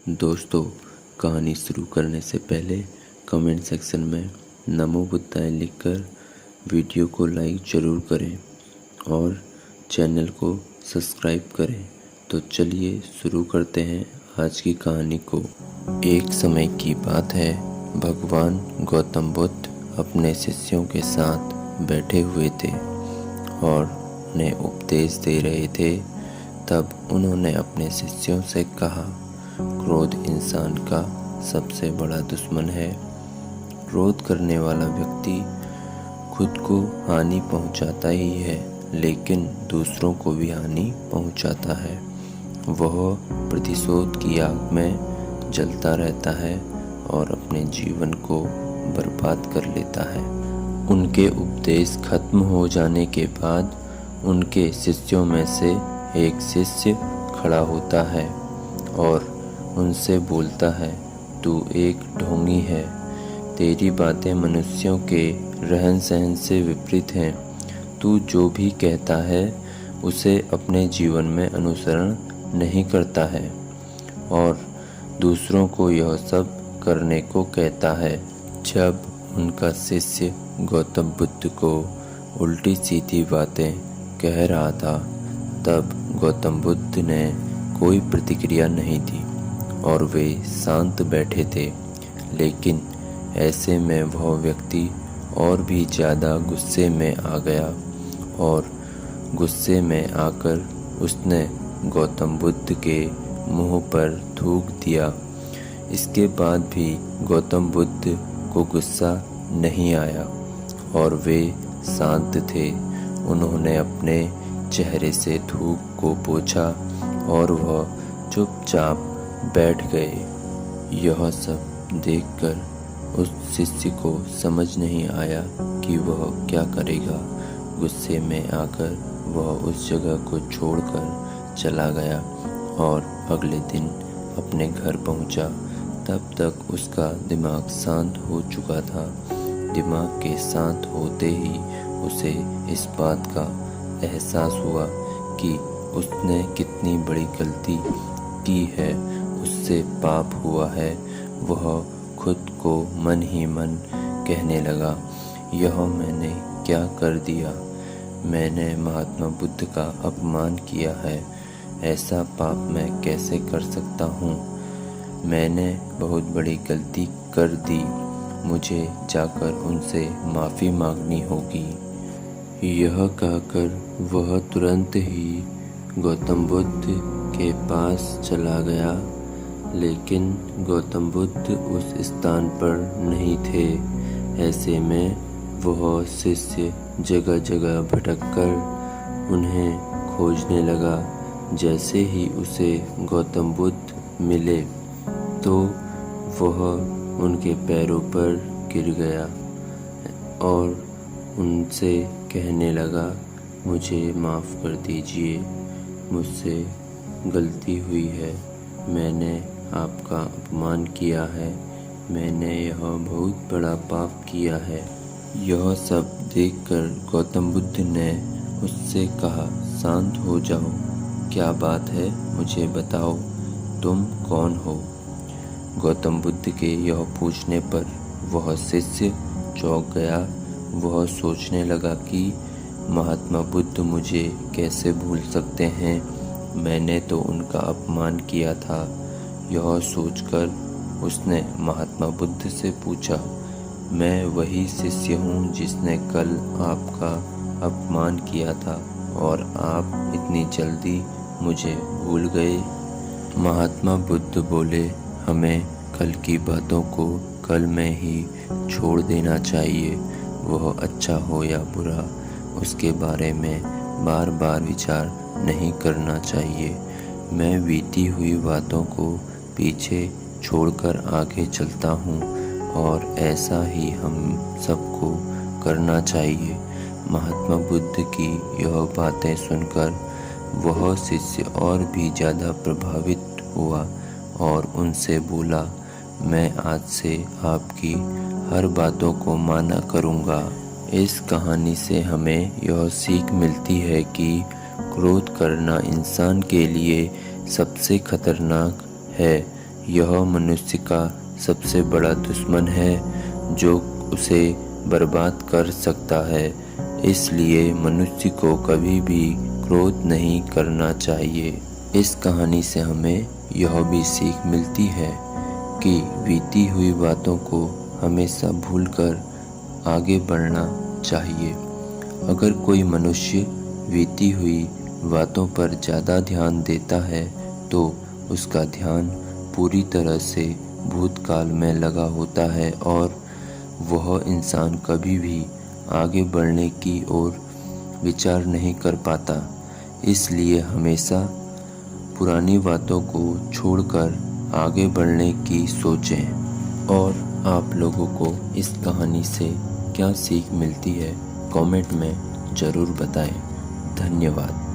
दोस्तों, कहानी शुरू करने से पहले कमेंट सेक्शन में नमो बुद्धाय लिखकर वीडियो को लाइक ज़रूर करें और चैनल को सब्सक्राइब करें। तो चलिए शुरू करते हैं आज की कहानी को। एक समय की बात है, भगवान गौतम बुद्ध अपने शिष्यों के साथ बैठे हुए थे और उन्हें उपदेश दे रहे थे। तब उन्होंने अपने शिष्यों से कहा, क्रोध इंसान का सबसे बड़ा दुश्मन है। क्रोध करने वाला व्यक्ति खुद को हानि पहुंचाता ही है, लेकिन दूसरों को भी हानि पहुंचाता है। वह प्रतिशोध की आग में जलता रहता है और अपने जीवन को बर्बाद कर लेता है। उनके उपदेश खत्म हो जाने के बाद उनके शिष्यों में से एक शिष्य खड़ा होता है और उनसे बोलता है, तू एक ढोंगी है। तेरी बातें मनुष्यों के रहन सहन से विपरीत हैं। तू जो भी कहता है उसे अपने जीवन में अनुसरण नहीं करता है और दूसरों को यह सब करने को कहता है। जब उनका शिष्य गौतम बुद्ध को उल्टी सीधी बातें कह रहा था, तब गौतम बुद्ध ने कोई प्रतिक्रिया नहीं दी और वे शांत बैठे थे। लेकिन ऐसे में वह व्यक्ति और भी ज़्यादा गुस्से में आ गया और गुस्से में आकर उसने गौतम बुद्ध के मुंह पर थूक दिया। इसके बाद भी गौतम बुद्ध को गुस्सा नहीं आया और वे शांत थे। उन्होंने अपने चेहरे से थूक को पोंछा और वह चुपचाप बैठ गए। यह सब देखकर उस शिष्य को समझ नहीं आया कि वह क्या करेगा। गुस्से में आकर वह उस जगह को छोड़कर चला गया और अगले दिन अपने घर पहुंचा। तब तक उसका दिमाग शांत हो चुका था। दिमाग के शांत होते ही उसे इस बात का एहसास हुआ कि उसने कितनी बड़ी गलती की है, उससे पाप हुआ है। वह खुद को मन ही मन कहने लगा, यह मैंने क्या कर दिया। मैंने महात्मा बुद्ध का अपमान किया है। ऐसा पाप मैं कैसे कर सकता हूँ। मैंने बहुत बड़ी गलती कर दी। मुझे जाकर उनसे माफ़ी मांगनी होगी। यह कहकर वह तुरंत ही गौतम बुद्ध के पास चला गया, लेकिन गौतम बुद्ध उस स्थान पर नहीं थे। ऐसे में वह शिष्य जगह जगह भटककर उन्हें खोजने लगा। जैसे ही उसे गौतम बुद्ध मिले तो वह उनके पैरों पर गिर गया और उनसे कहने लगा, मुझे माफ़ कर दीजिए, मुझसे गलती हुई है। मैंने आपका अपमान किया है। मैंने यह बहुत बड़ा पाप किया है। यह सब देखकर गौतम बुद्ध ने उससे कहा, शांत हो जाओ। क्या बात है, मुझे बताओ, तुम कौन हो। गौतम बुद्ध के यह पूछने पर वह शिष्य चौंक गया। वह सोचने लगा कि महात्मा बुद्ध मुझे कैसे भूल सकते हैं। मैंने तो उनका अपमान किया था। यह सोचकर उसने महात्मा बुद्ध से पूछा, मैं वही शिष्य हूँ जिसने कल आपका अपमान किया था और आप इतनी जल्दी मुझे भूल गए। महात्मा बुद्ध बोले, हमें कल की बातों को कल में ही छोड़ देना चाहिए। वह अच्छा हो या बुरा, उसके बारे में बार बार विचार नहीं करना चाहिए। मैं बीती हुई बातों को पीछे छोड़कर आगे चलता हूँ और ऐसा ही हम सबको करना चाहिए। महात्मा बुद्ध की यह बातें सुनकर वह शिष्य और भी ज़्यादा प्रभावित हुआ और उनसे बोला, मैं आज से आपकी हर बातों को माना करूँगा। इस कहानी से हमें यह सीख मिलती है कि क्रोध करना इंसान के लिए सबसे खतरनाक है। यह मनुष्य का सबसे बड़ा दुश्मन है जो उसे बर्बाद कर सकता है। इसलिए मनुष्य को कभी भी क्रोध नहीं करना चाहिए। इस कहानी से हमें यह भी सीख मिलती है कि बीती हुई बातों को हमेशा भूलकर आगे बढ़ना चाहिए। अगर कोई मनुष्य बीती हुई बातों पर ज़्यादा ध्यान देता है तो उसका ध्यान पूरी तरह से भूतकाल में लगा होता है और वह इंसान कभी भी आगे बढ़ने की ओर विचार नहीं कर पाता। इसलिए हमेशा पुरानी बातों को छोड़कर आगे बढ़ने की सोचें। और आप लोगों को इस कहानी से क्या सीख मिलती है कमेंट में ज़रूर बताएं। धन्यवाद।